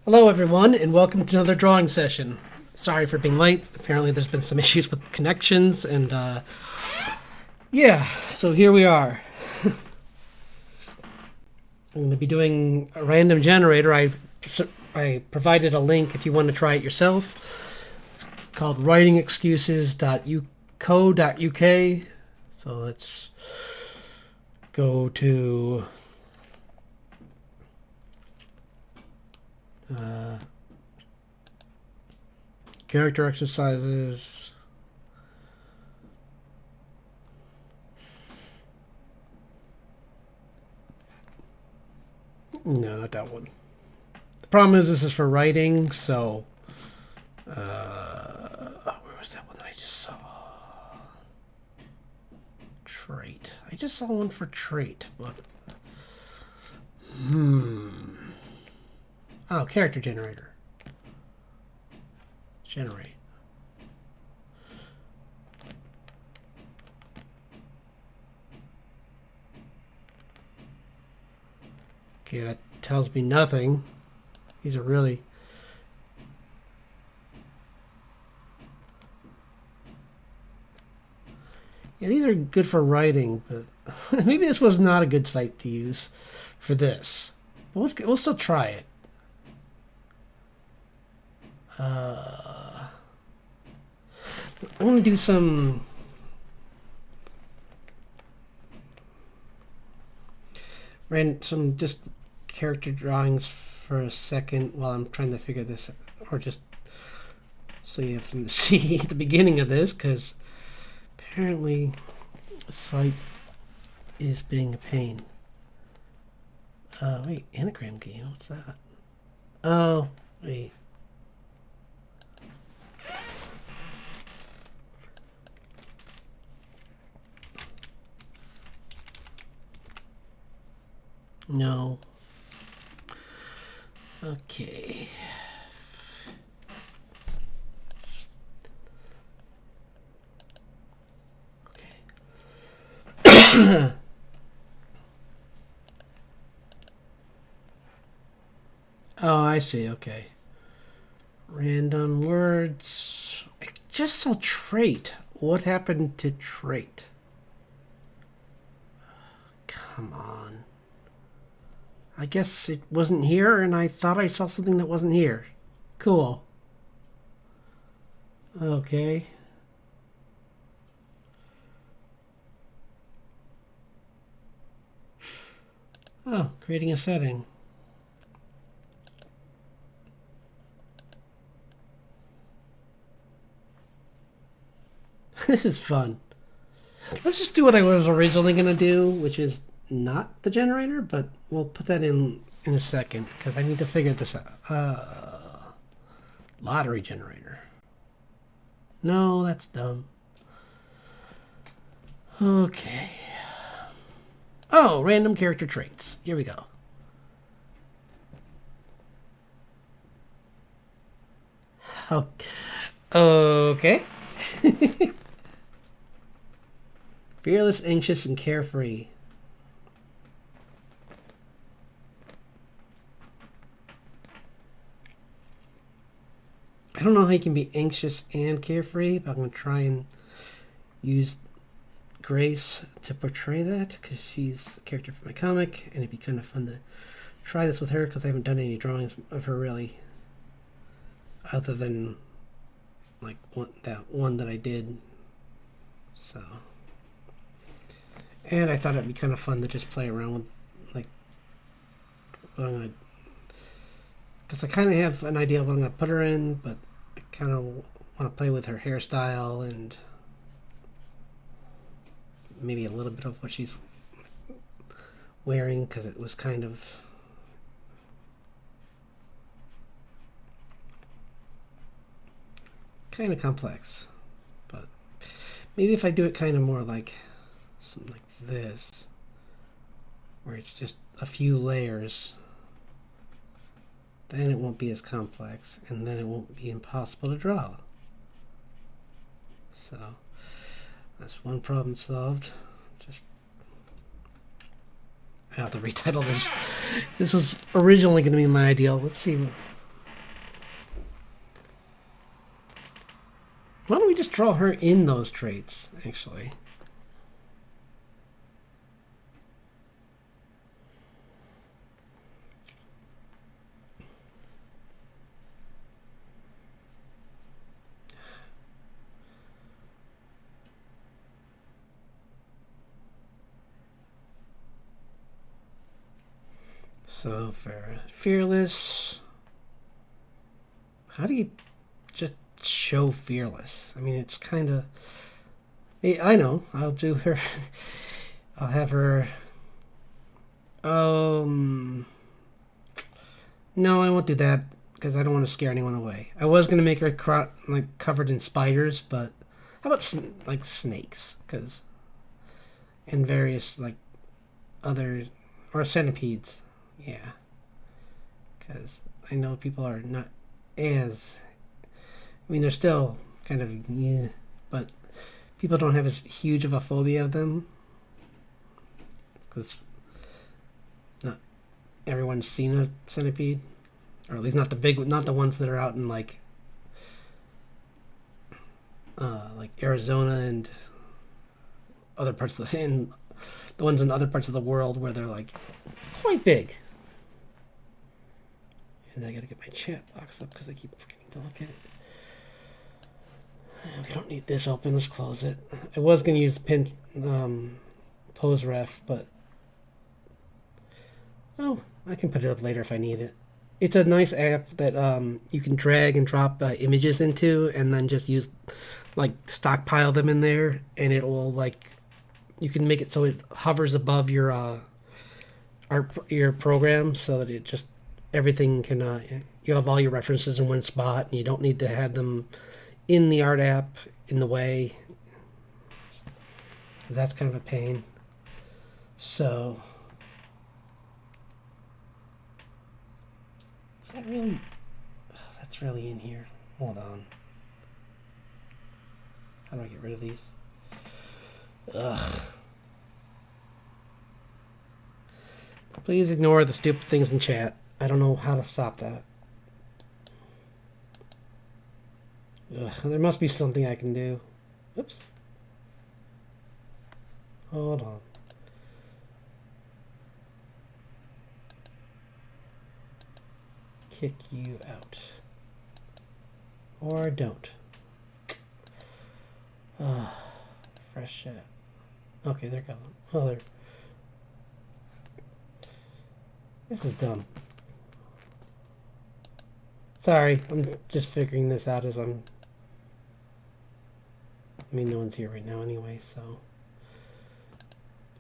Hello, everyone, and welcome to another drawing session. Sorry for being late. Apparently, there's been some issues with connections, and yeah, so here we are. I'm going to be doing a random generator. I provided a link if you want to try it yourself. It's called writingexcuses.co.uk. So let's go to character exercises. No, not that one. The problem is this is for writing, so where was that one that I just saw? Trait. I just saw one for trait, but oh, character generator. Generate. Okay, that tells me nothing. These are really... Yeah, these are good for writing, but maybe this was not a good site to use for this. We'll still try it. I'm going to do some... just character drawings for a second while I'm trying to figure this out, or just so you can see the beginning of this, because apparently the site is being a pain. Wait, anagram game, what's that? Oh, wait. No. Okay. Okay. Oh, I see. Okay. Random words. I just saw trait. What happened to trait? Come on. I guess it wasn't here, and I thought I saw something that wasn't here. Cool. Okay. Oh, creating a setting. This is fun. Let's just do what I was originally going to do, which is not the generator, but we'll put that in a second because I need to figure this out. Lottery generator. No, that's dumb. Okay. Oh, random character traits. Here we go. Okay. Fearless, anxious, and carefree. I don't know how you can be anxious and carefree, but I'm going to try and use Grace to portray that because she's a character from my comic, and it'd be kind of fun to try this with her because I haven't done any drawings of her really, other than like that one that I did. So, and I thought it'd be kind of fun to just play around with like what I'm gonna, because I kind of have an idea of what I'm gonna put her in, but I kind of want to play with her hairstyle and maybe a little bit of what she's wearing, because it was kind of complex. But maybe if I do it kind of more like something like this, where it's just a few layers, then it won't be as complex, and then it won't be impossible to draw. So that's one problem solved. Just I have to retitle this. This was originally going to be my ideal. Let's see. Why don't we just draw her in those traits, actually? So, fearless. How do you just show fearless? I mean, it's kind of... I know. I'll do her... I'll have her... No, I won't do that because I don't want to scare anyone away. I was going to make her covered in spiders, but how about like snakes? Because... and various like other... or centipedes. Yeah. Because I know people are not as... I mean, they're still kind of... yeah, but people don't have as huge of a phobia of them. Because not everyone's seen a centipede. Or at least not the ones that are out in like Arizona and other parts of the ones in other parts of the world where they're like quite big. And I gotta get my chat box up because I keep forgetting to look at it. We don't need this open. Let's close it. I was gonna use the pin pose ref, but I can put it up later if I need it. It's a nice app that you can drag and drop images into, and then just use like stockpile them in there, and it will like you can make it so it hovers above your program, so that it just everything can you have all your references in one spot, and you don't need to have them in the art app in the way. That's kind of a pain. So is that really... oh, that's really in here. Hold on. How do I get rid of these? Ugh. Please ignore the stupid things in chat. I don't know how to stop that. Ugh, there must be something I can do. Oops. Hold on. Kick you out. Or don't. Fresh chat. Okay, they're gone. Oh, they're... this is dumb. Sorry, I'm just figuring this out as I'm... I mean, no one's here right now anyway, so...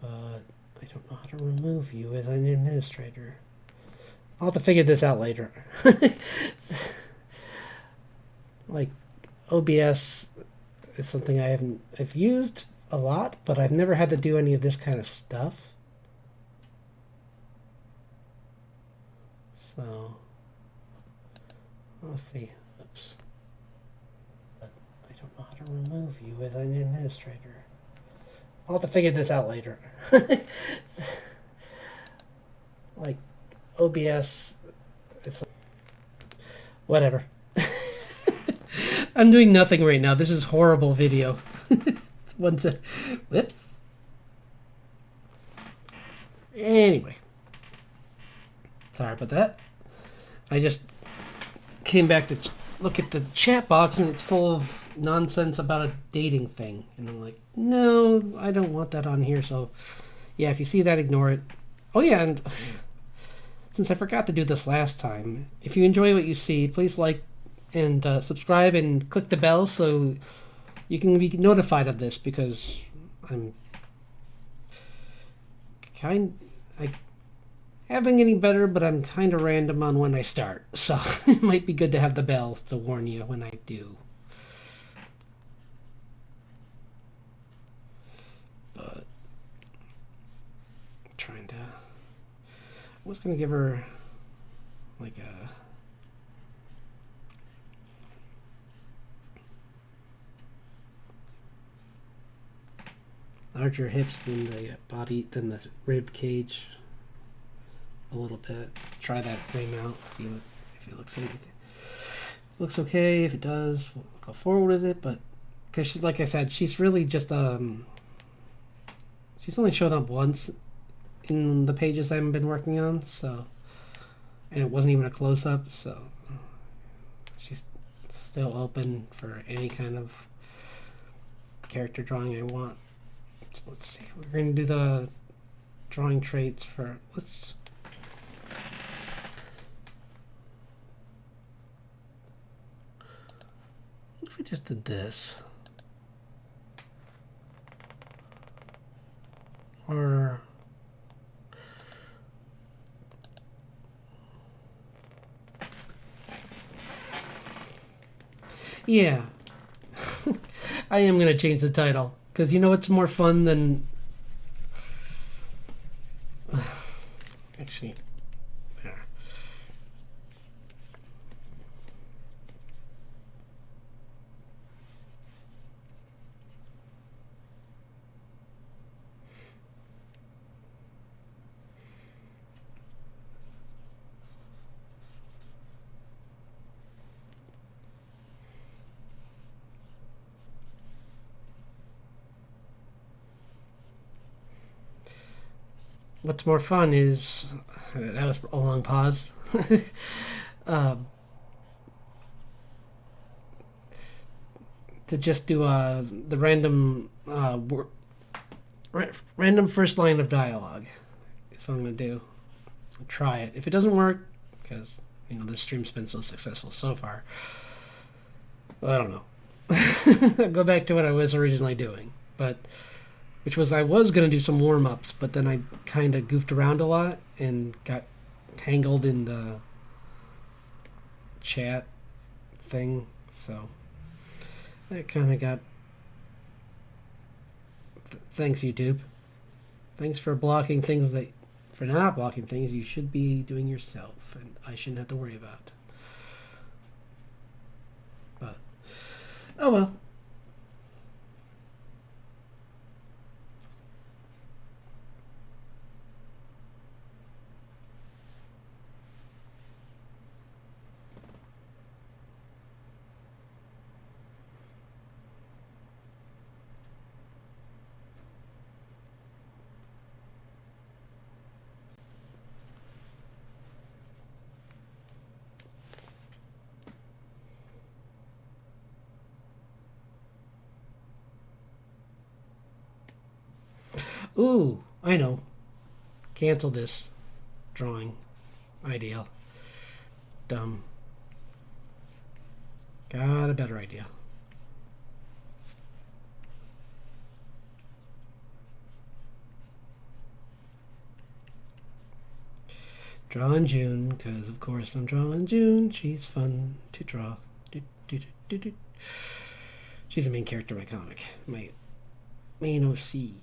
but I don't know how to remove you as an administrator. I'll have to figure this out later. Like, OBS is something I've used a lot, but I've never had to do any of this kind of stuff. So, let's see. Oops. But I don't know how to remove you as an administrator. I'll have to figure this out later. Like, OBS, it's whatever. I'm doing nothing right now. This is horrible video. Whoops. Anyway, sorry about that. I just came back to look at the chat box, and it's full of nonsense about a dating thing, and I'm like, no, I don't want that on here. So yeah, if you see that, ignore it. Oh yeah, and since I forgot to do this last time, if you enjoy what you see, please like and subscribe and click the bell so you can be notified of this, because I have been getting better, but I'm kind of random on when I start. So it might be good to have the bell to warn you when I do. But I'm trying to... I was going to give her like a... larger hips than the body, than the rib cage a little bit. Try that frame out, see if it looks okay. If it does, we'll go forward with it, but because like I said, she's really just she's only shown up once in the pages I haven't been working on, so, and it wasn't even a close-up, so she's still open for any kind of character drawing I want. So let's see, we're going to do the drawing traits for, let's, what if we just did this? Or yeah. I am going to change the title because you know what's more fun than actually there. What's more fun is that was a long pause. um, to just do the random random first line of dialogue. That's what I'm gonna do. I'll try it. If it doesn't work, because you know this stream's been so successful so far, well, I don't know. I'll go back to what I was originally doing, but. Which was I was going to do some warm-ups, but then I kind of goofed around a lot and got tangled in the chat thing. So that kind of got... Thanks, YouTube. Thanks for blocking things that... For not blocking things you should be doing yourself and I shouldn't have to worry about. But, oh well. Ooh, I know. Cancel this drawing. Ideal. Dumb. Got a better idea. Draw in June, because of course I'm drawing June. She's fun to draw. She's the main character of my comic. My main OC.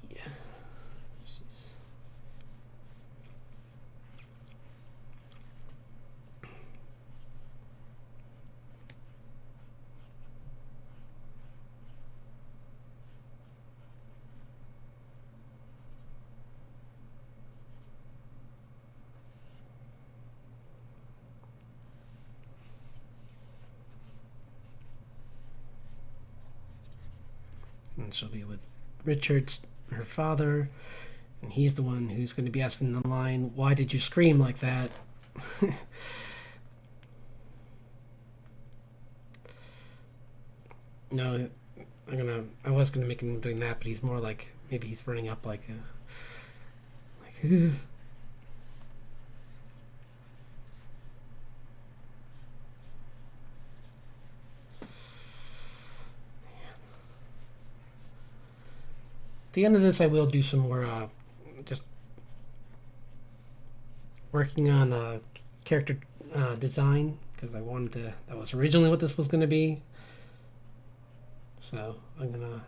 And she'll be with Richard's, her father, and he's the one who's going to be asking the line, "Why did you scream like that?" No, I was gonna make him doing that, but he's more like maybe he's running up like a At the end of this, I will do some more, just working on character design, because I wanted to, that was originally what this was going to be. So I'm going to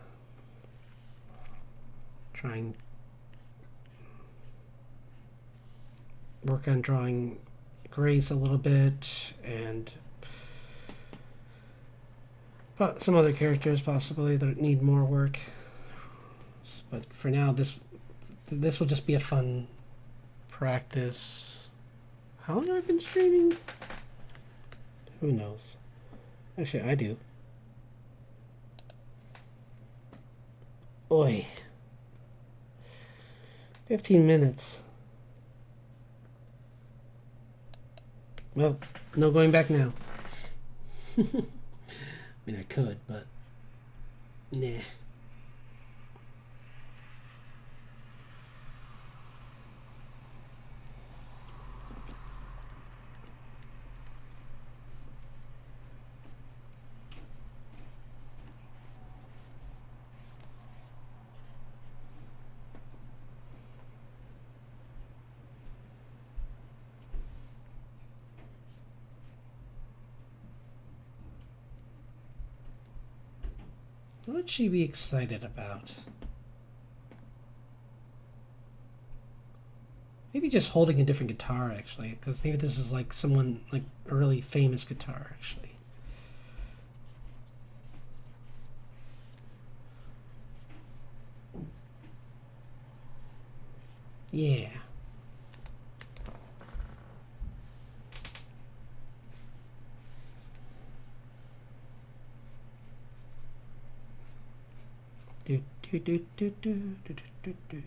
try and work on drawing Grace a little bit, and some other characters possibly that need more work. But for now, this will just be a fun practice. How long have I been streaming? Who knows? Actually, I do. Oi. 15 minutes. Well, no going back now. I mean, I could, but nah. What would she be excited about? Maybe just holding a different guitar, actually, because maybe this is like someone, like a really famous guitar, actually. Yeah. Do, do, do, do, do, do, do, do.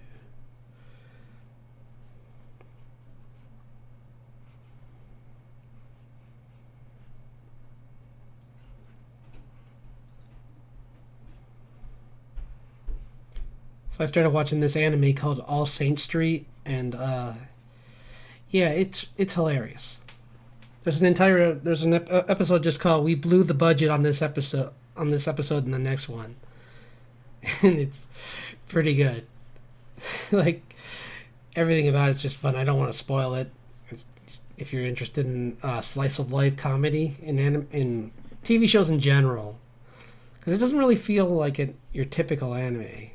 So I started watching this anime called All Saint Street, and yeah, it's hilarious. There's an episode just called "We Blew the Budget on this episode," and the next one, and it's pretty good. Like everything about it's just fun. I don't want to spoil it. If you're interested in slice of life comedy in TV shows in general, because it doesn't really feel like your typical anime.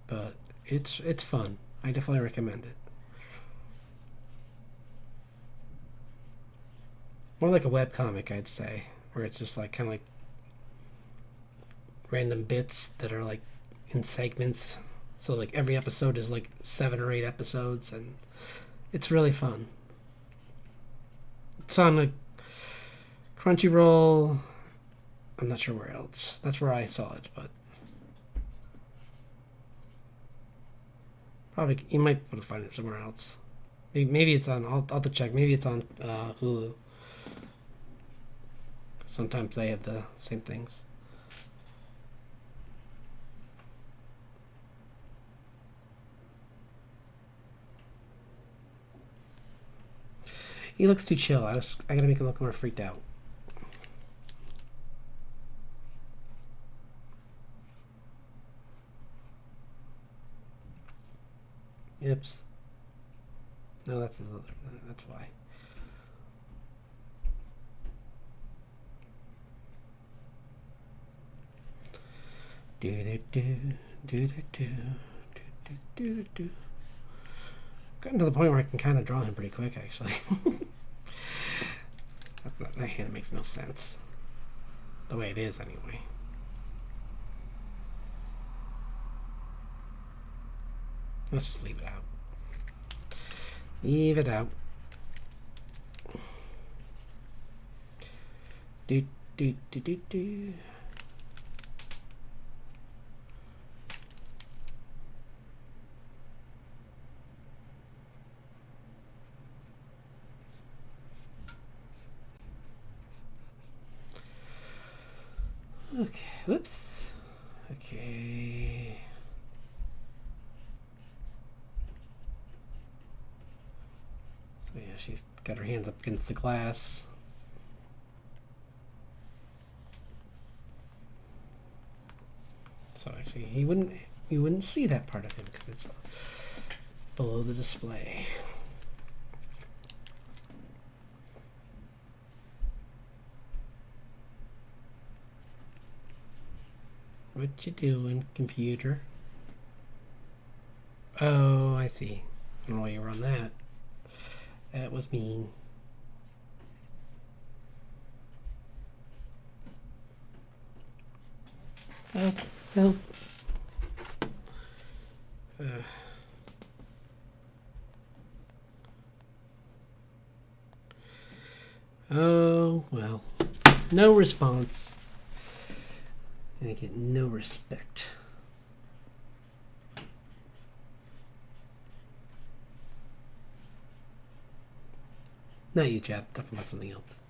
But it's fun. I definitely recommend it. More like a web comic, I'd say, where it's just like kind of like random bits that are like in segments. So like every episode is like 7 or 8 episodes, and it's really fun. It's on like Crunchyroll. I'm not sure where else. That's where I saw it, but probably you might be able to find it somewhere else. Maybe it's on. I'll have to check. Maybe it's on Hulu. Sometimes they have the same things. He looks too chill. I gotta make him look more freaked out. Oops. No, that's his other. That's why. Do do do do do do do do do. Gotten to the point where I can kind of draw him pretty quick, actually. That hand makes no sense. The way it is, anyway. Let's just leave it out. Leave it out. Do do do do do. Okay, whoops. Okay. So yeah, she's got her hands up against the glass. So actually, you wouldn't see that part of him because it's below the display. What you doing, computer? Oh, I see. I don't know why you were on that. That was mean. Oh, help. Oh, well. No response. And I get no respect. Not you, Chad. Talking about something else.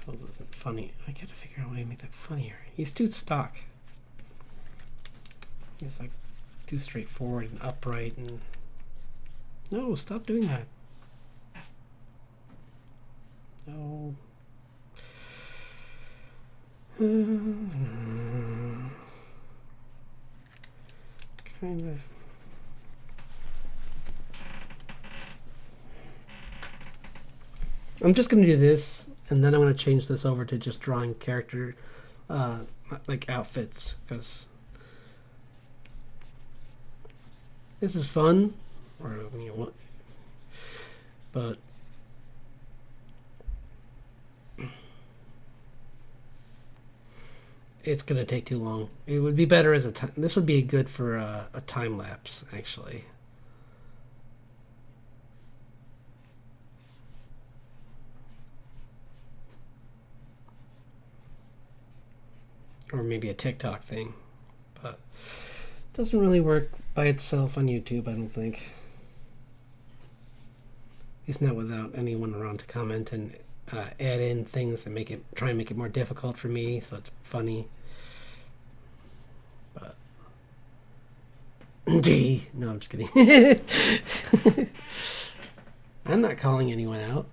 This isn't funny. I gotta figure out a way to make that funnier. He's too stock. He's like too straightforward and upright and... No, stop doing that. No. Kind of. I'm just going to do this, and then I'm going to change this over to just drawing character, like outfits, because this is fun, or you know what, but it's going to take too long. It would be better as a time. This would be good for a time lapse, actually. Or maybe a TikTok thing, but it doesn't really work by itself on YouTube, I don't think. It's not without anyone around to comment and add in things and try and make it more difficult for me, so it's funny. But gee, no, I'm just kidding. I'm not calling anyone out.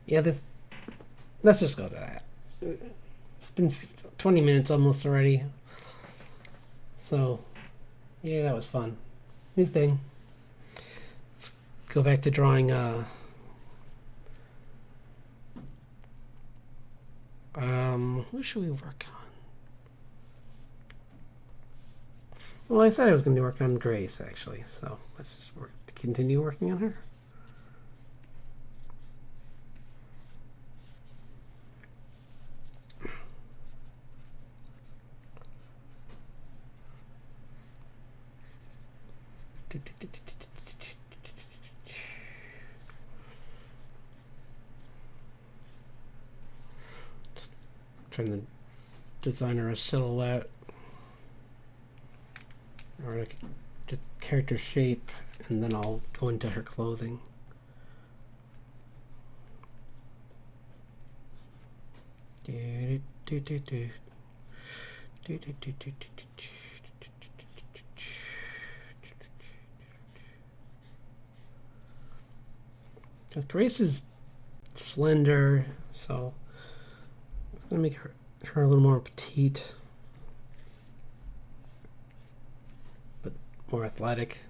Yeah, let's just go to that. It's been 20 minutes almost already. So, yeah, that was fun. New thing. Let's go back to drawing, who should we work on? Well, I said I was going to work on Grace, actually, so let's just continue working on her. Just turn the designer a silhouette or like the character shape, and then I'll go into her clothing. Because Grace is slender, so it's gonna make her a little more petite, but more athletic.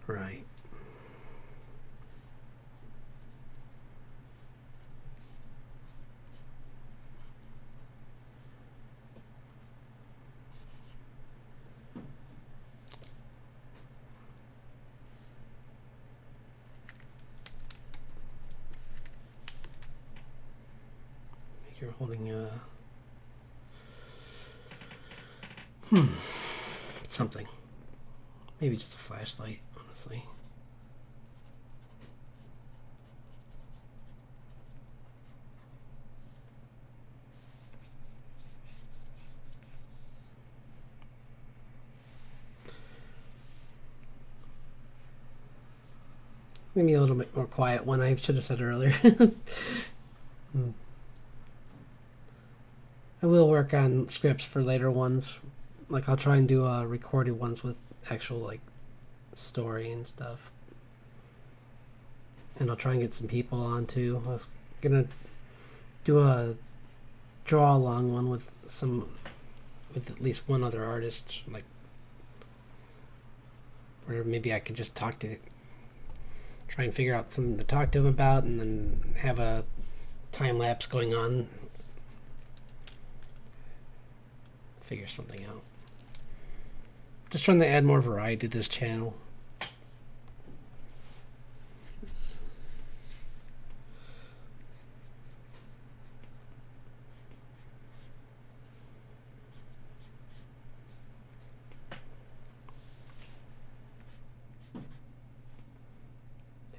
Right. You're holding something. Maybe just a flashlight, honestly. Maybe a little bit more quiet one, I should have said earlier. I will work on scripts for later ones. Like, I'll try and do recorded ones with actual, like, story and stuff. And I'll try and get some people on, too. I was gonna do a draw along one with at least one other artist, like, where maybe I could just try and figure out something to talk to him about, and then have a time lapse going on. Figure something out. Just trying to add more variety to this channel.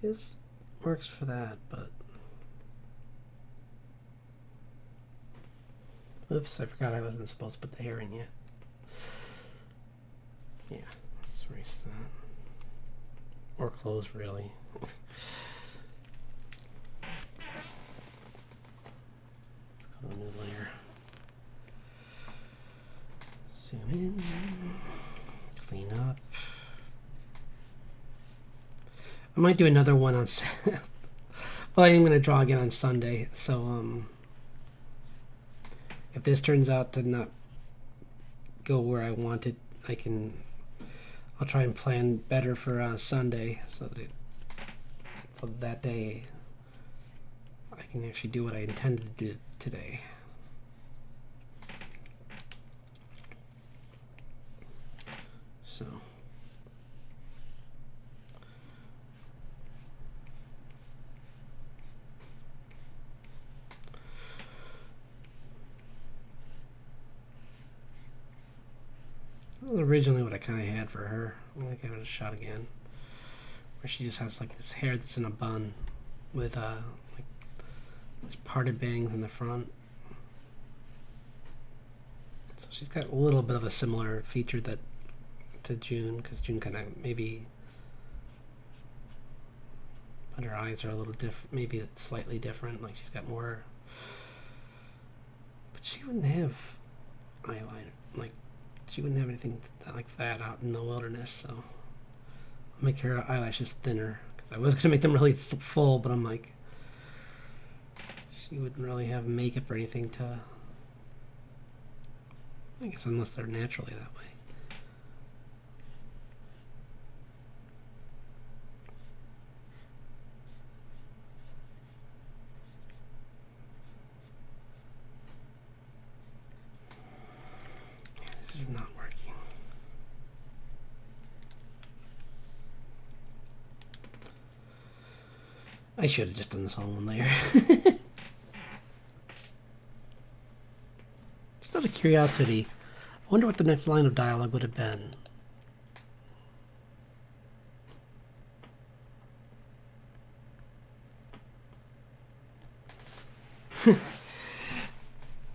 This works for that, but oops, I forgot I wasn't supposed to put the hair in yet. Yeah, let's erase that. Or close, really. Let's go to a new layer. Zoom in, clean up. I might do another one on well, I am going to draw again on Sunday, so if this turns out to not go where I want it, I'll try and plan better for Sunday, so that day I can actually do what I intended to do today. So that was originally what I kind of had for her. I'm going to give it a shot again. Where she just has like this hair that's in a bun with like this parted bangs in the front. So she's got a little bit of a similar feature to June, because June kind of maybe, but her eyes are a little different. Maybe it's slightly different. Like she's got more, but she wouldn't have eyeliner. Like she wouldn't have anything like that out in the wilderness. So I'll make her eyelashes thinner. I was gonna make them really full, but I'm like, she wouldn't really have makeup or anything to. I guess unless they're naturally that way. This is not working. I should have just done this all in one layer. Just out of curiosity, I wonder what the next line of dialogue would have been.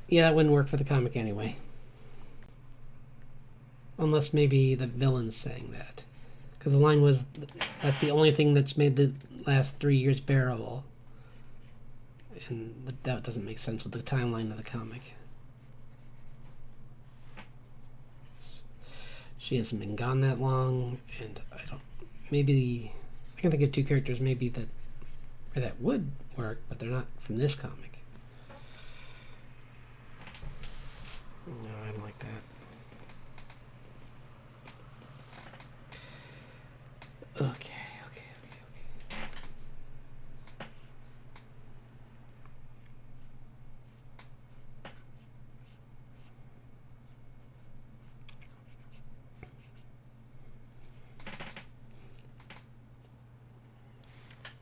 Yeah, that wouldn't work for the comic anyway. Unless maybe the villain's saying that. Because the line was, that's the only thing that's made the last 3 years bearable. And that doesn't make sense with the timeline of the comic. She hasn't been gone that long, and I can think of two characters maybe that would work, but they're not from this comic. No, I don't like that. Okay.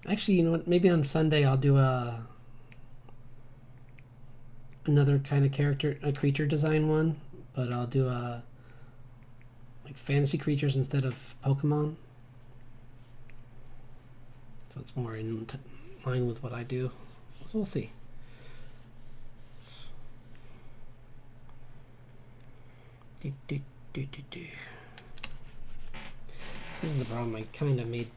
Actually, you know what? Maybe on Sunday I'll do another kind of character, a creature design one, but I'll do like fantasy creatures instead of Pokemon. So it's more in line with what I do. So we'll see. This is the problem. I kind of made.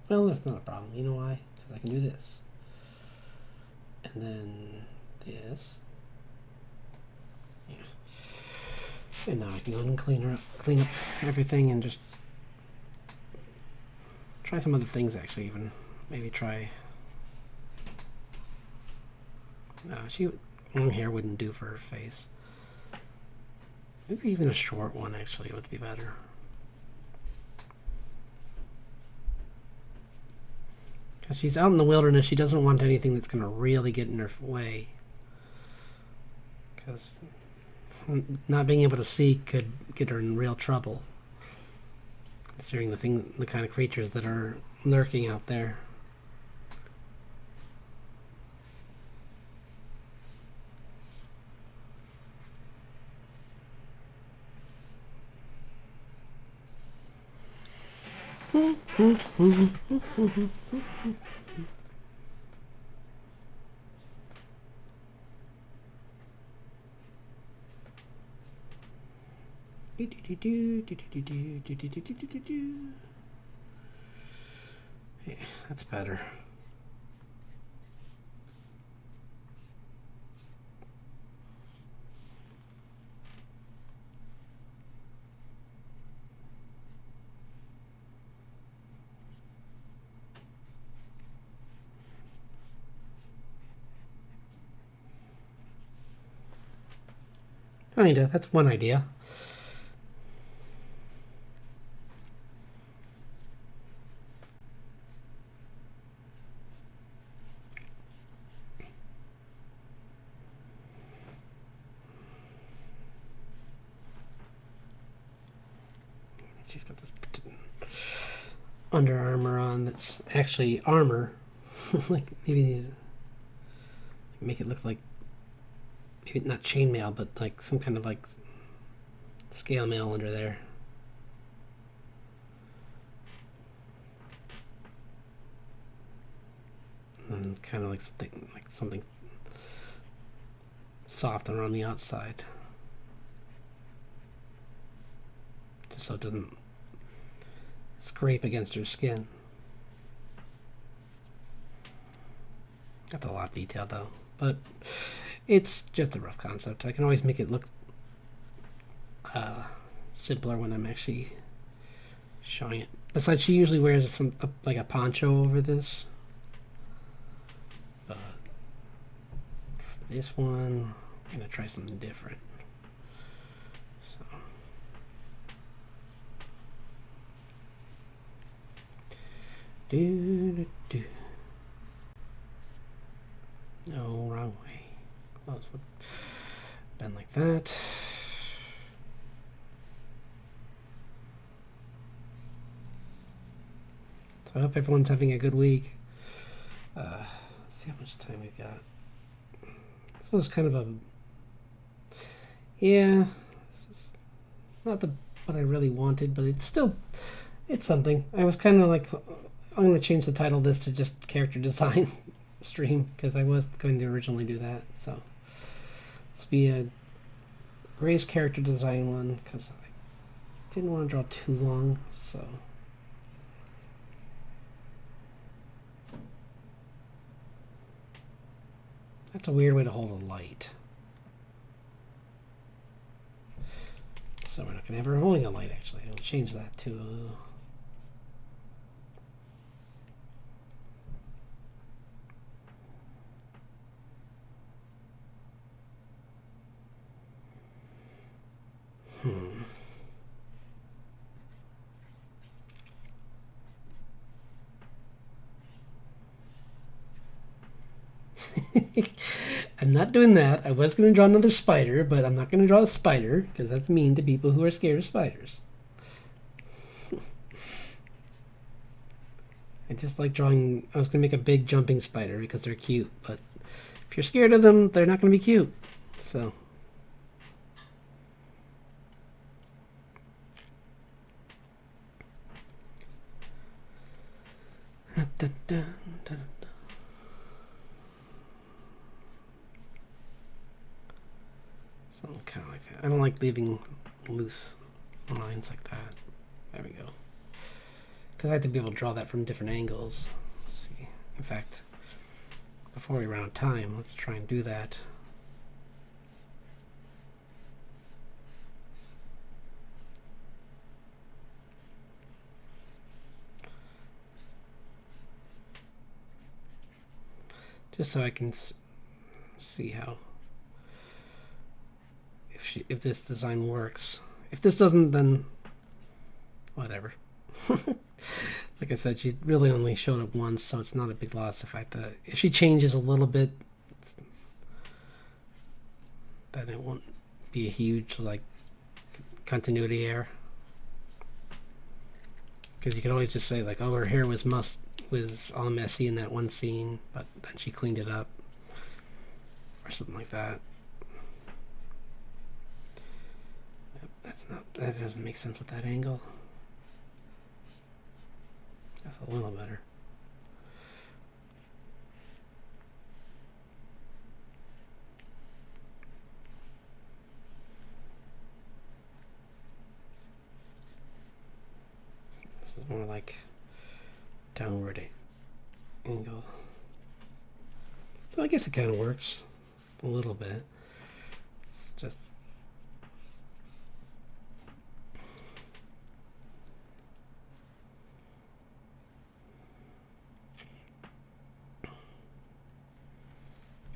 Well, that's not a problem. You know why? Because I can do this. And then this. Yeah. And now I can go and clean up everything and just try some other things, actually, even. Maybe try No, long hair wouldn't do for her face. Maybe even a short one actually would be better. Because she's out in the wilderness, she doesn't want anything that's going to really get in her way. Because not being able to see could get her in real trouble. Considering the kind of creatures that are lurking out there. Yeah, that's better. Kinda, that's one idea. She's got this Under Armour on that's actually armor. Like maybe make it look like maybe not chainmail, but like some kind of like scale mail under there. And kind of like something softer on the outside, just so it doesn't scrape against her skin. That's a lot of detail though, but it's just a rough concept. I can always make it look simpler when I'm actually showing it. Besides, she usually wears like a poncho over this. But for this one, I'm gonna try something different. So. No, wrong way. Close would bend like that. So I hope everyone's having a good week. Let's see how much time we've got. This was kind of a... Yeah, this is not what I really wanted, but it's something. I was kind of like, I'm going to change the title of this to just character design stream, because I was going to originally do that. So this will be a Grace character design one, because I didn't want to draw too long, so... That's a weird way to hold a light. So we're not going to have her holding a light, actually. I'll change that to... I'm not doing that. I was going to draw another spider, but I'm not going to draw a spider because that's mean to people who are scared of spiders. I just like drawing... I was going to make a big jumping spider because they're cute, but if you're scared of them, they're not going to be cute. So... Something kind of like that. I don't like leaving loose lines like that. There we go. Because I have to be able to draw that from different angles. Let's see. In fact, before we run out of time, let's try and do that. Just so I can see how if this design works. If this doesn't, then whatever. Like I said, she really only showed up once, so it's not a big loss if she changes a little bit, then it won't be a huge like continuity error. Because you could always just say like, oh, her hair was all messy in that one scene, but then she cleaned it up, or something like that. That doesn't make sense with that angle. That's a little better. This is more like downward angle. So I guess it kind of works a little bit. It's just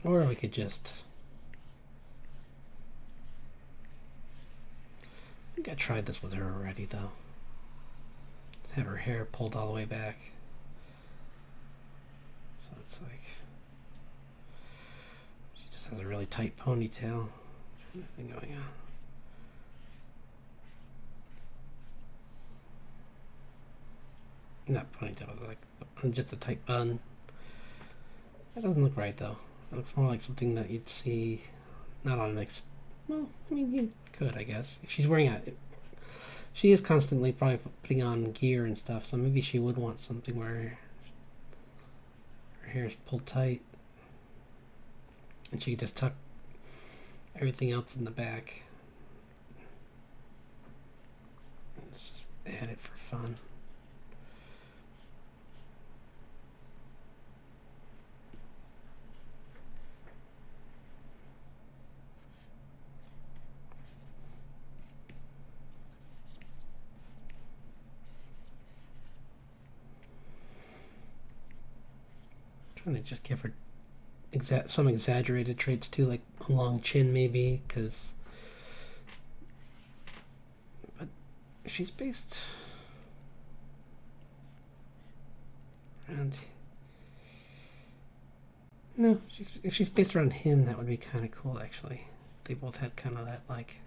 or we could just, I think I tried this with her already though. Have her hair pulled all the way back. So it's like, she just has a really tight ponytail. Nothing going on. Not ponytail, but like just a tight bun. That doesn't look right though. It looks more like something that you'd see, not on an well, I mean, you could, I guess. If she's wearing she is constantly probably putting on gear and stuff, so maybe she would want something where her hair is pulled tight and she could just tuck everything else in the back. Let's just add it for fun. Trying to just give her some exaggerated traits too, like a long chin maybe, but she's based around, no, if she's based around him, that would be kind of cool actually. They both had kind of that like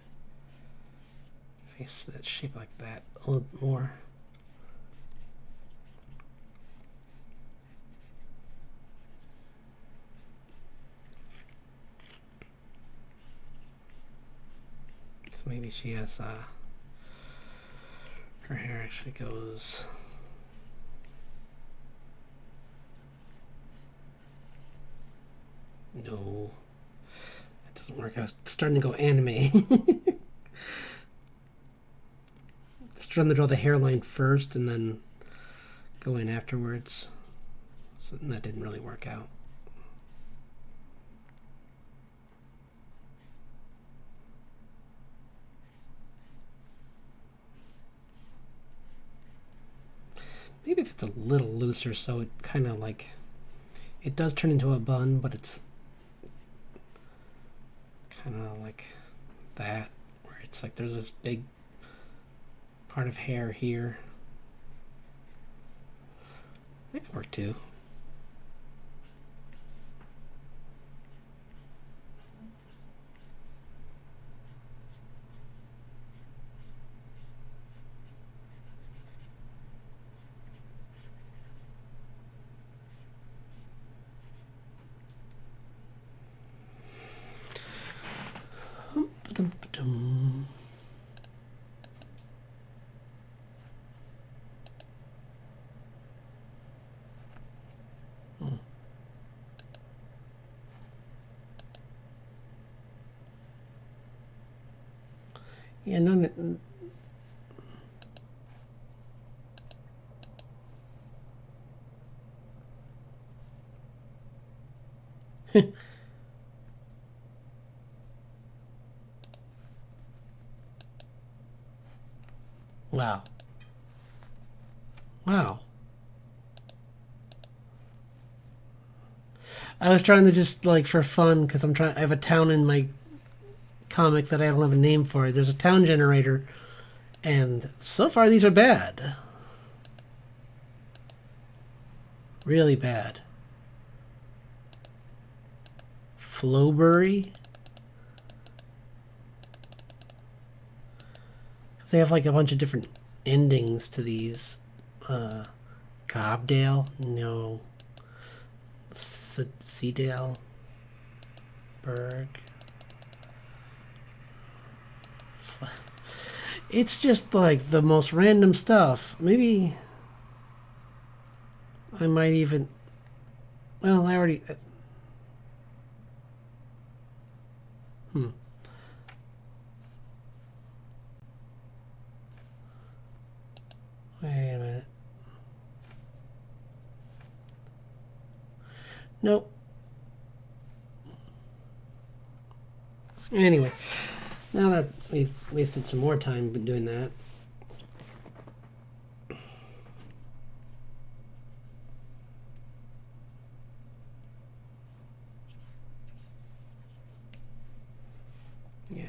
face that's shaped like that a little more. Maybe she has her hair actually goes no, that doesn't work. I was starting to go anime. Trying to draw the hairline first and then go in afterwards, so that didn't really work out. Maybe if it's a little looser, so it kind of like, it does turn into a bun, but it's kind of like that, where it's like there's this big part of hair here. That could work too. Yeah, none. Wow. Wow. I was trying to just like for fun because I have a town in my comic that I don't have a name for. There's a town generator, and so far these are bad. Really bad. Flowbury. Because they have like a bunch of different endings to these. Cobdale? No. Seedale? Berg? It's just like the most random stuff. Maybe I might even... Well, I already... Wait a minute. Nope. Anyway, now that we've wasted some more time doing that, yeah,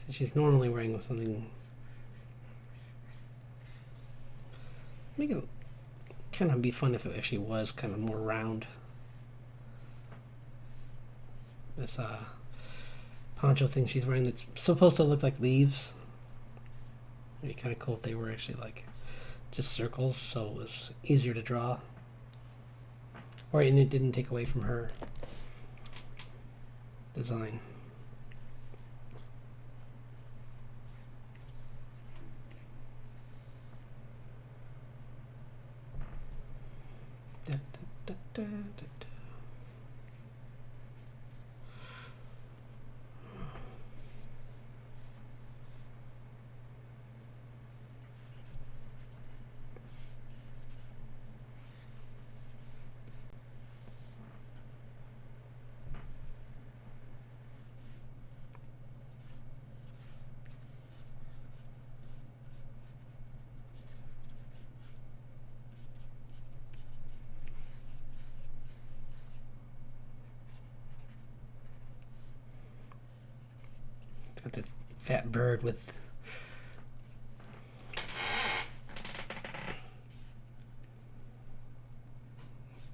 she's normally wearing something. Make it kind of be fun if it actually was kind of more round. This poncho thing she's wearing that's supposed to look like leaves. It'd be kind of cool if they were actually like just circles, so it was easier to draw. Or and it didn't take away from her design. Da, da, da, da, da. Got this fat bird with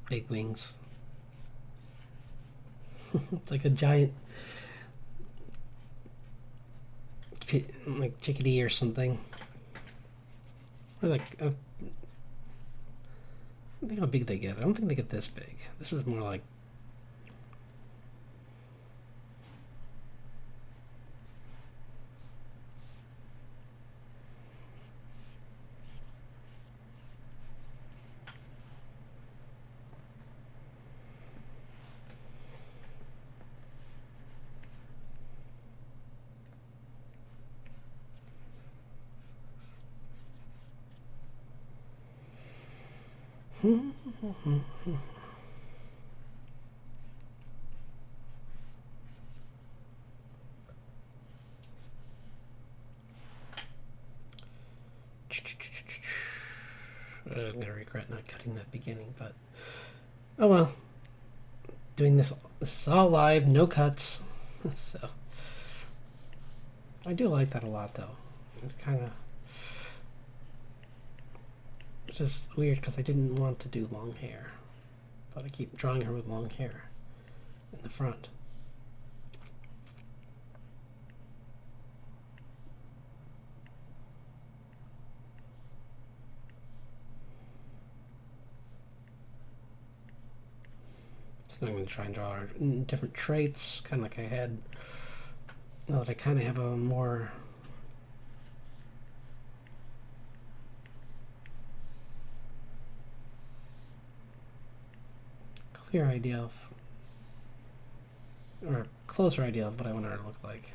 big wings. It's like a giant like chickadee or something. Or like I think how big they get. I don't think they get this big. This is more like I'm gonna regret not cutting that beginning, but oh well. Doing this is all live, no cuts. So I do like that a lot, though. It kind of it's just weird because I didn't want to do long hair, but I keep drawing her with long hair in the front. So I'm going to try and draw different traits, kind of like I had. Now that I kind of have a more clear idea of, or closer idea of what I want her to look like.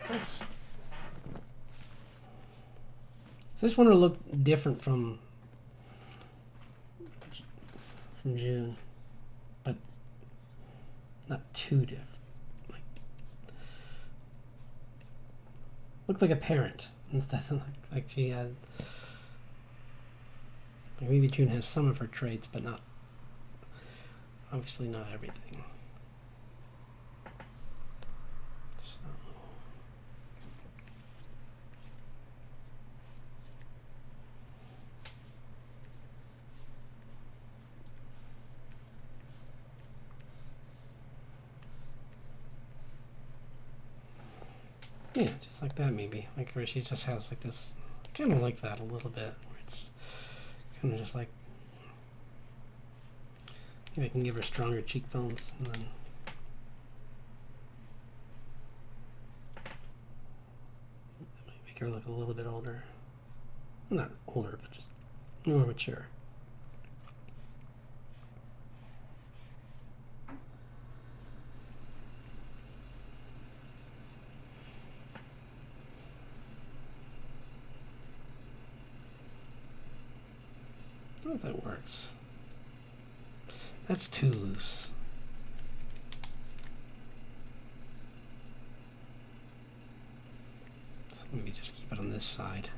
So I just want her to look different from June, but not too different. Looked like a parent instead of like she had. Maybe June has some of her traits, but not, obviously not everything. So. Yeah, just like that maybe. Like where she just has like this, kind of like that a little bit. Where it's kind of just like, maybe I can give her stronger cheekbones and then that might make her look a little bit older. Not older, but just more mature. I don't know if that works. That's too loose. So maybe just keep it on this side.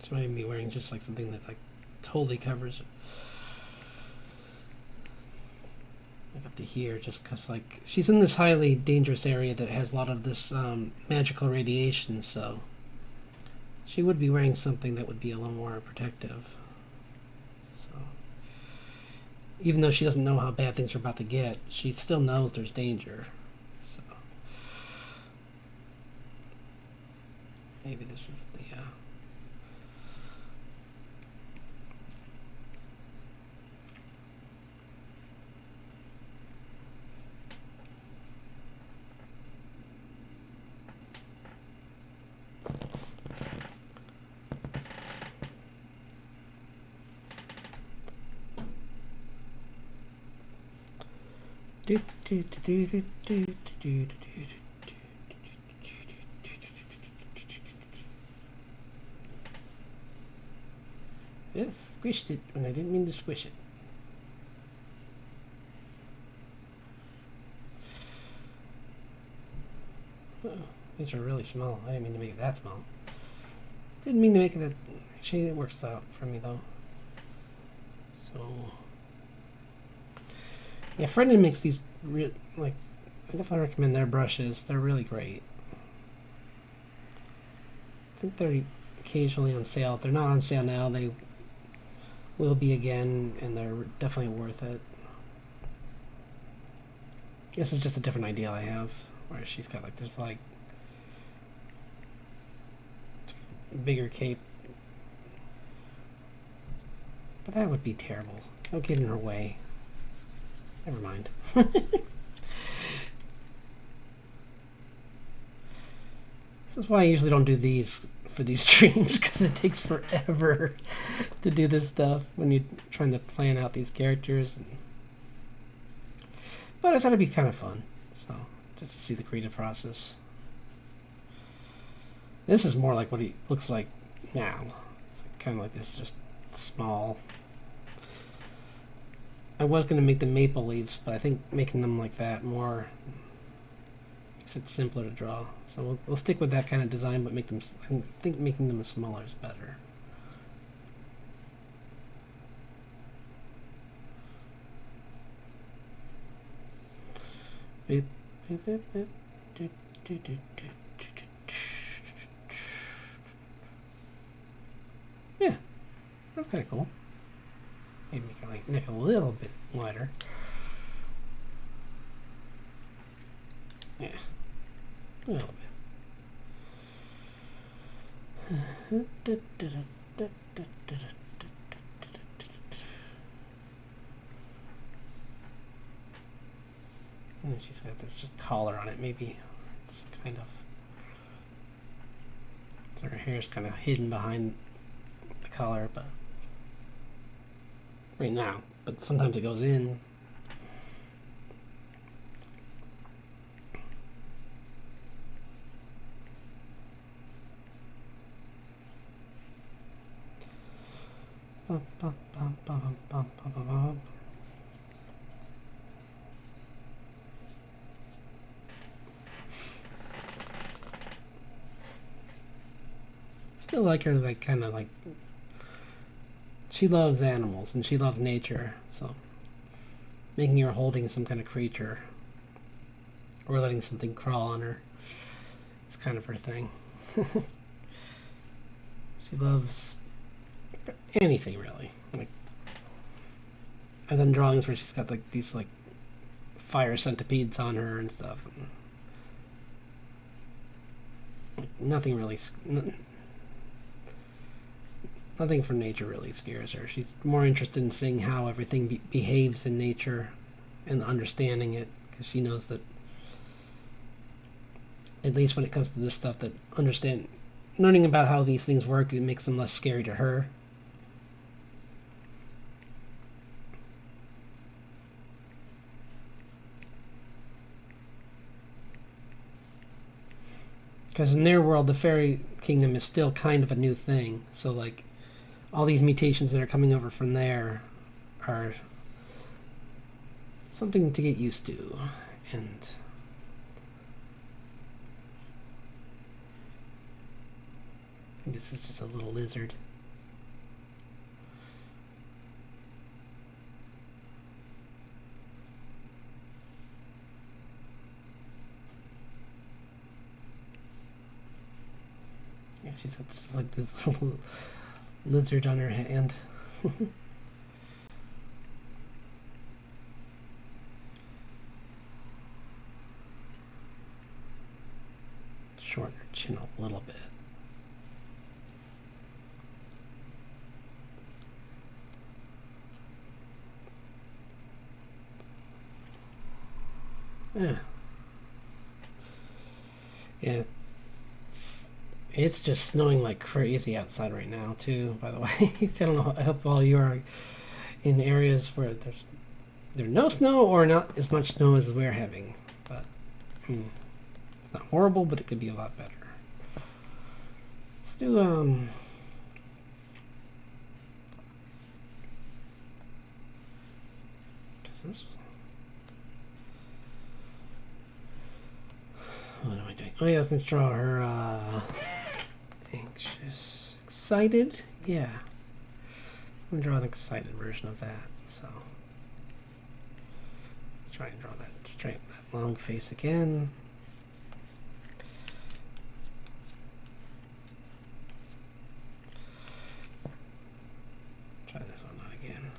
She might even be wearing just like something that like totally covers it. Like up to here, just because like she's in this highly dangerous area that has a lot of this magical radiation, so she would be wearing something that would be a little more protective. So even though she doesn't know how bad things are about to get, she still knows there's danger. So maybe this is the Yes, squished it when I didn't mean to squish it. Oh, these are really small. I didn't mean to make it that small. Didn't mean to make it that. Actually, it works out for me though. So yeah, Fredden makes these like. I definitely recommend their brushes. They're really great. I think they're occasionally on sale. If they're not on sale now, they will be again, and they're definitely worth it. This is just a different idea I have, where she's got like this like bigger cape. But that would be terrible. That would get in her way. Never mind. This is why I usually don't do these for these streams, because it takes forever to do this stuff when you're trying to plan out these characters. But I thought it'd be kind of fun, so just to see the creative process. This is more like what he looks like now. It's kind of like this, just small. I was going to make the maple leaves, but I think making them like that more makes it simpler to draw. So we'll stick with that kind of design, but make them. I think making them smaller is better. Beep, beep, beep, beep. Do, do, do, do. Yeah, that's kind of cool. Maybe make her neck a little bit wider. Yeah, a little bit. And she's got this just collar on it, maybe. It's kind of. So her hair's kind of hidden behind the collar, but right now. But sometimes it goes in. feel like her, like, kind of like, she loves animals and she loves nature, so making her holding some kind of creature or letting something crawl on her is kind of her thing. She loves anything, really. Like, I've done drawings where she's got like these like fire centipedes on her and stuff. And, like, nothing really, nothing from nature really scares her. She's more interested in seeing how everything behaves in nature and understanding it, because she knows that, at least when it comes to this stuff, that learning about how these things work, it makes them less scary to her. Because in their world, the fairy kingdom is still kind of a new thing. So, like, all these mutations that are coming over from there are something to get used to. And this is just a little lizard. Yeah, she's got this, like, this little lizard on her hand. Shorten her chin a little bit. Yeah. Yeah. It's just snowing like crazy outside right now, too, by the way. I don't know. I hope all you are in areas where there's no snow or not as much snow as we're having. But it's not horrible, but it could be a lot better. Let's do this. What am I doing? Oh yeah, I was gonna draw her anxious, excited. Yeah, I'm gonna draw an excited version of that. So let's try and draw that straight, that long face again. Try this one out again.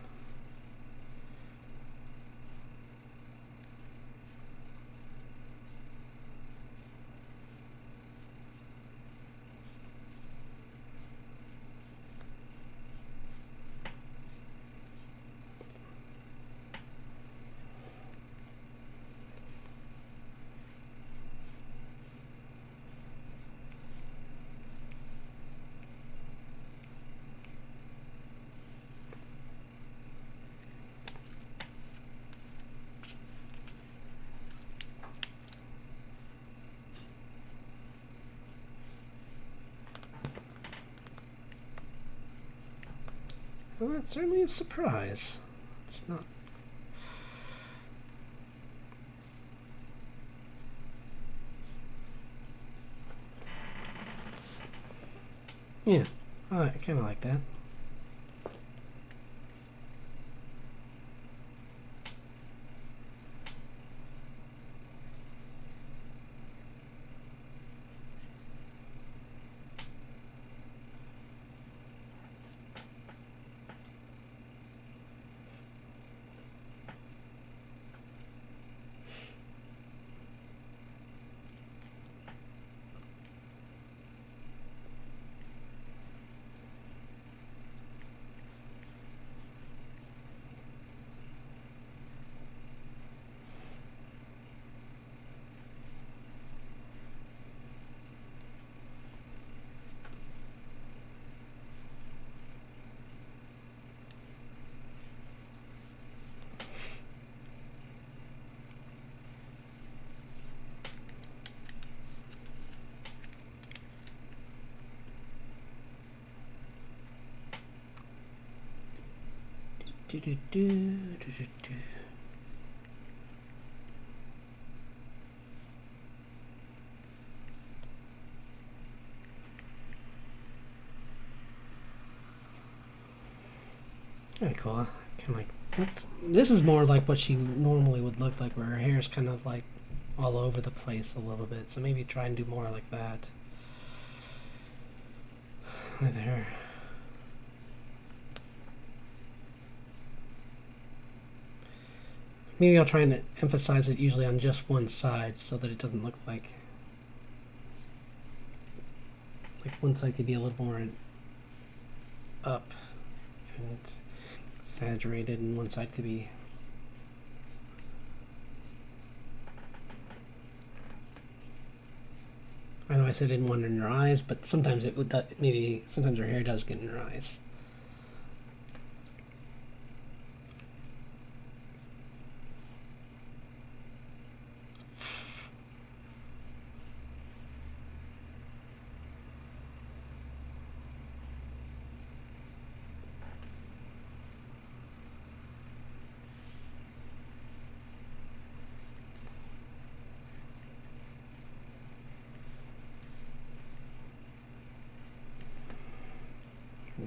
Well, that's certainly a surprise. It's not. Yeah, I kind of like that. Do, do, do, do, do, do. Very cool. Kind of like this is more like what she normally would look like, where her hair is kind of like all over the place a little bit. So maybe try and do more like that with her. Maybe I'll try and emphasize it usually on just one side so that it doesn't look like one side could be a little more up and exaggerated, and one side could be I know I said I didn't want it in her eyes, but sometimes it would maybe sometimes her hair does get in her eyes.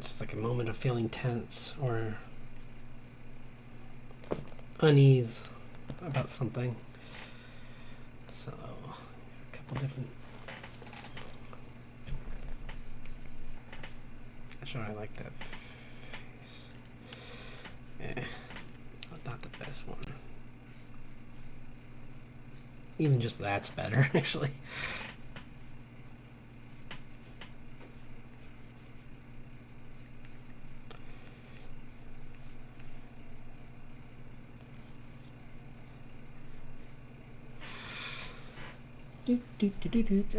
Just like a moment of feeling tense or unease about something. So, a couple different. Sure, I like that face. Not the best one. Even just that's better, actually.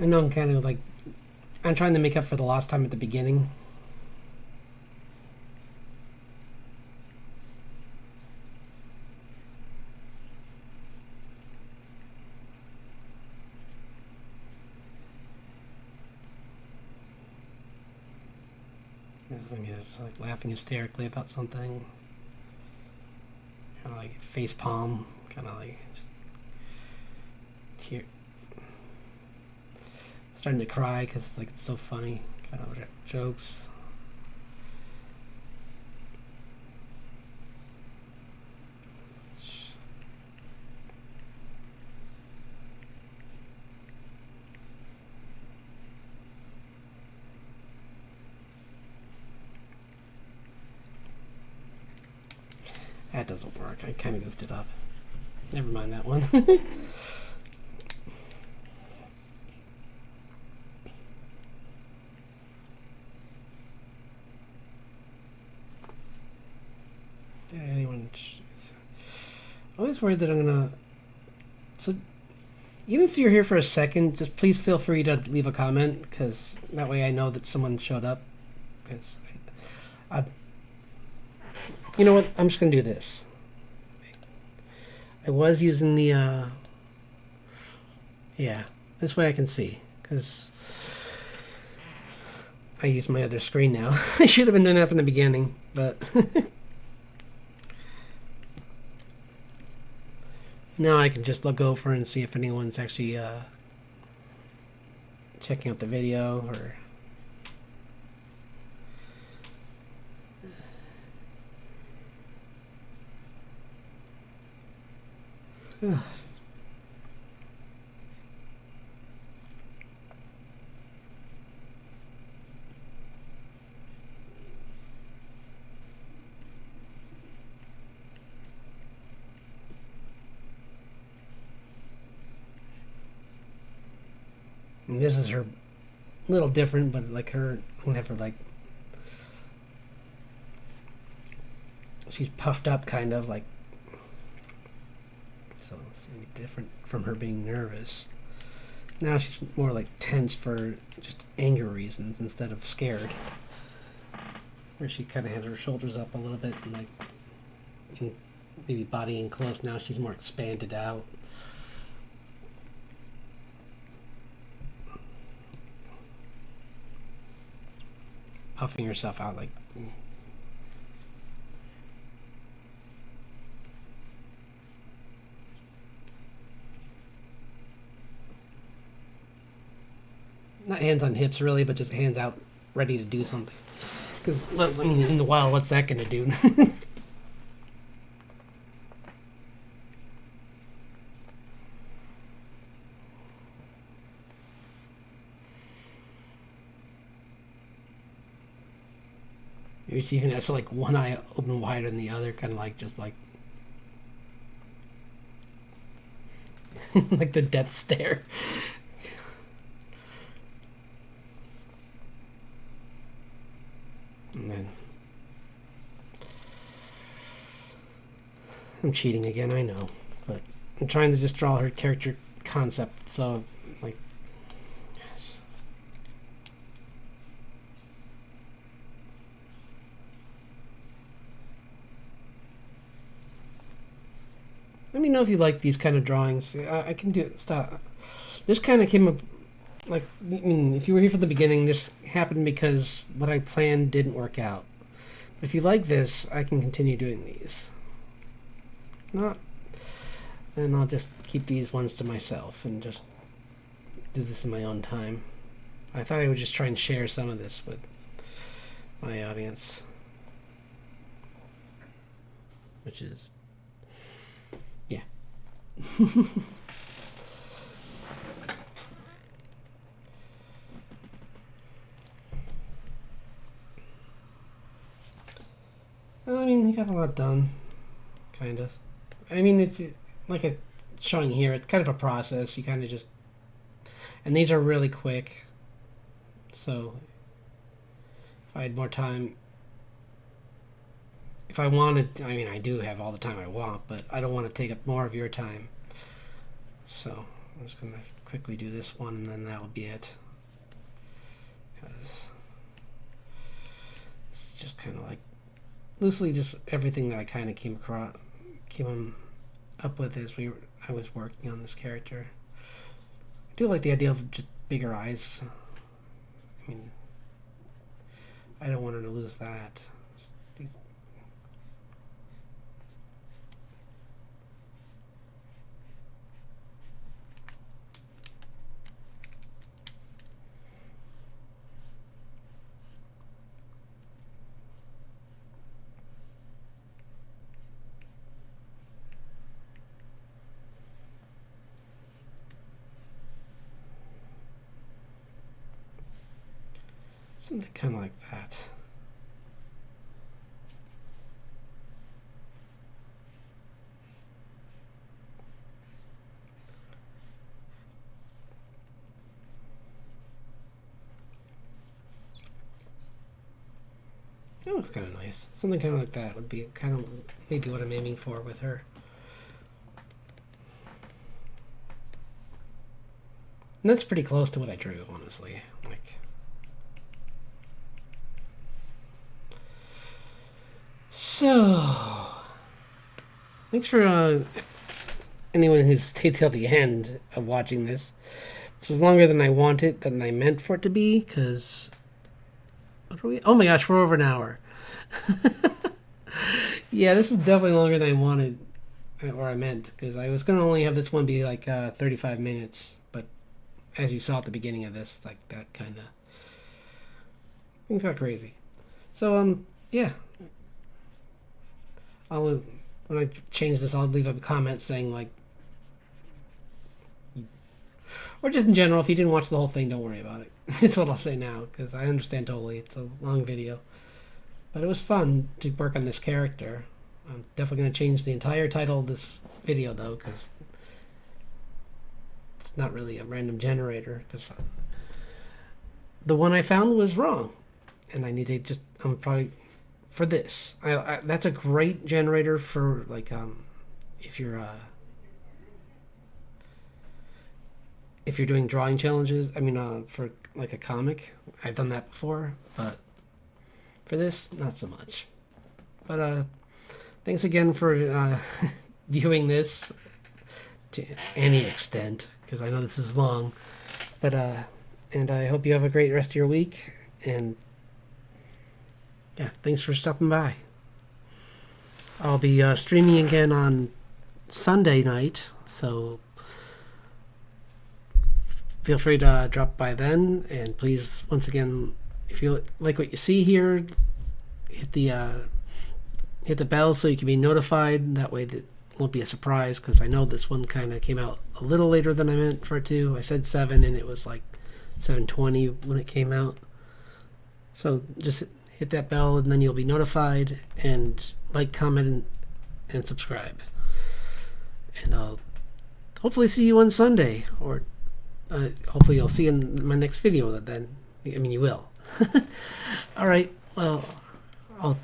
I know I'm kind of like I'm trying to make up for the lost time at the beginning. It's like laughing hysterically about something, kind of like face palm, kind of like tear. Starting to cry because like it's so funny, kind of jokes. That doesn't work. I kind of goofed it up. Never mind that one. I'm always worried that I'm gonna. So, even if you're here for a second, just please feel free to leave a comment, because that way I know that someone showed up. Because you know what? I'm just gonna do this. I was using the. Yeah, this way I can see, because I use my other screen now. I should have been doing that from the beginning, but. Now I can just look over and see if anyone's actually checking out the video or. And this is her, a little different, but like her, I'm gonna have her like, she's puffed up kind of like, so it's gonna be different from her being nervous. Now she's more like tense for just anger reasons instead of scared. Where she kind of had her shoulders up a little bit and like, and maybe body in close. Now she's more expanded out. Puffing herself out like. Not hands on hips really, but just hands out ready to do something. Because, I mean, in the wild, what's that going to do? Grace even has like one eye open wider than the other, kind of like just like like the death stare. And then I'm cheating again, I know, but I'm trying to just draw her character concept, so like yes. Let me know if you like these kind of drawings. I can do it. Stop. This kind of came up, like, I mean, if you were here from the beginning, this happened because what I planned didn't work out. But if you like this, I can continue doing these. Not, and I'll just keep these ones to myself and just do this in my own time. I thought I would just try and share some of this with my audience, which is, yeah. I mean, we got a lot done, kind of. I mean, it's like it's showing here, it's kind of a process. You kind of just, and these are really quick. So if I had more time, if I wanted, I mean, I do have all the time I want, but I don't want to take up more of your time. So I'm just going to quickly do this one, and then that'll be it. Because it's just kind of like loosely just everything that I kind of came up with as I was working on this character. I do like the idea of just bigger eyes. I mean, I don't want her to lose that. Just these. Something kind of like that. That looks kind of nice. Something kind of like that would be kind of maybe what I'm aiming for with her. And that's pretty close to what I drew, honestly. Like, so thanks for anyone who's stayed till the end of watching this. This was longer than I wanted, than I meant for it to be, because what are we? Oh my gosh, we're over an hour. Yeah, this is definitely longer than I wanted, or I meant, because I was gonna only have this one be like 35 minutes, but as you saw at the beginning of this, like that kind of things got crazy. So yeah. When I change this, I'll leave a comment saying, like, or just in general, if you didn't watch the whole thing, don't worry about it. That's what I'll say now, because I understand totally. It's a long video. But it was fun to work on this character. I'm definitely going to change the entire title of this video, though, because it's not really a random generator, because the one I found was wrong. And I need to just, I'm probably... for this, that's a great generator for, like, if you're doing drawing challenges. I mean, for like a comic, I've done that before, but for this, not so much. But thanks again for viewing this to any extent, because I know this is long. But and I hope you have a great rest of your week, and yeah, thanks for stopping by. I'll be streaming again on Sunday night, so feel free to drop by then. And please, once again, if you like what you see here, hit the bell so you can be notified. That way that won't be a surprise, because I know this one kind of came out a little later than I meant for it to. I said 7 and it was like 7:20 when it came out. So just hit that bell, and then you'll be notified. And like, comment, and subscribe. And I'll hopefully see you on Sunday, or hopefully you'll see in my next video. Then, I mean, you will. All right. Well, I'll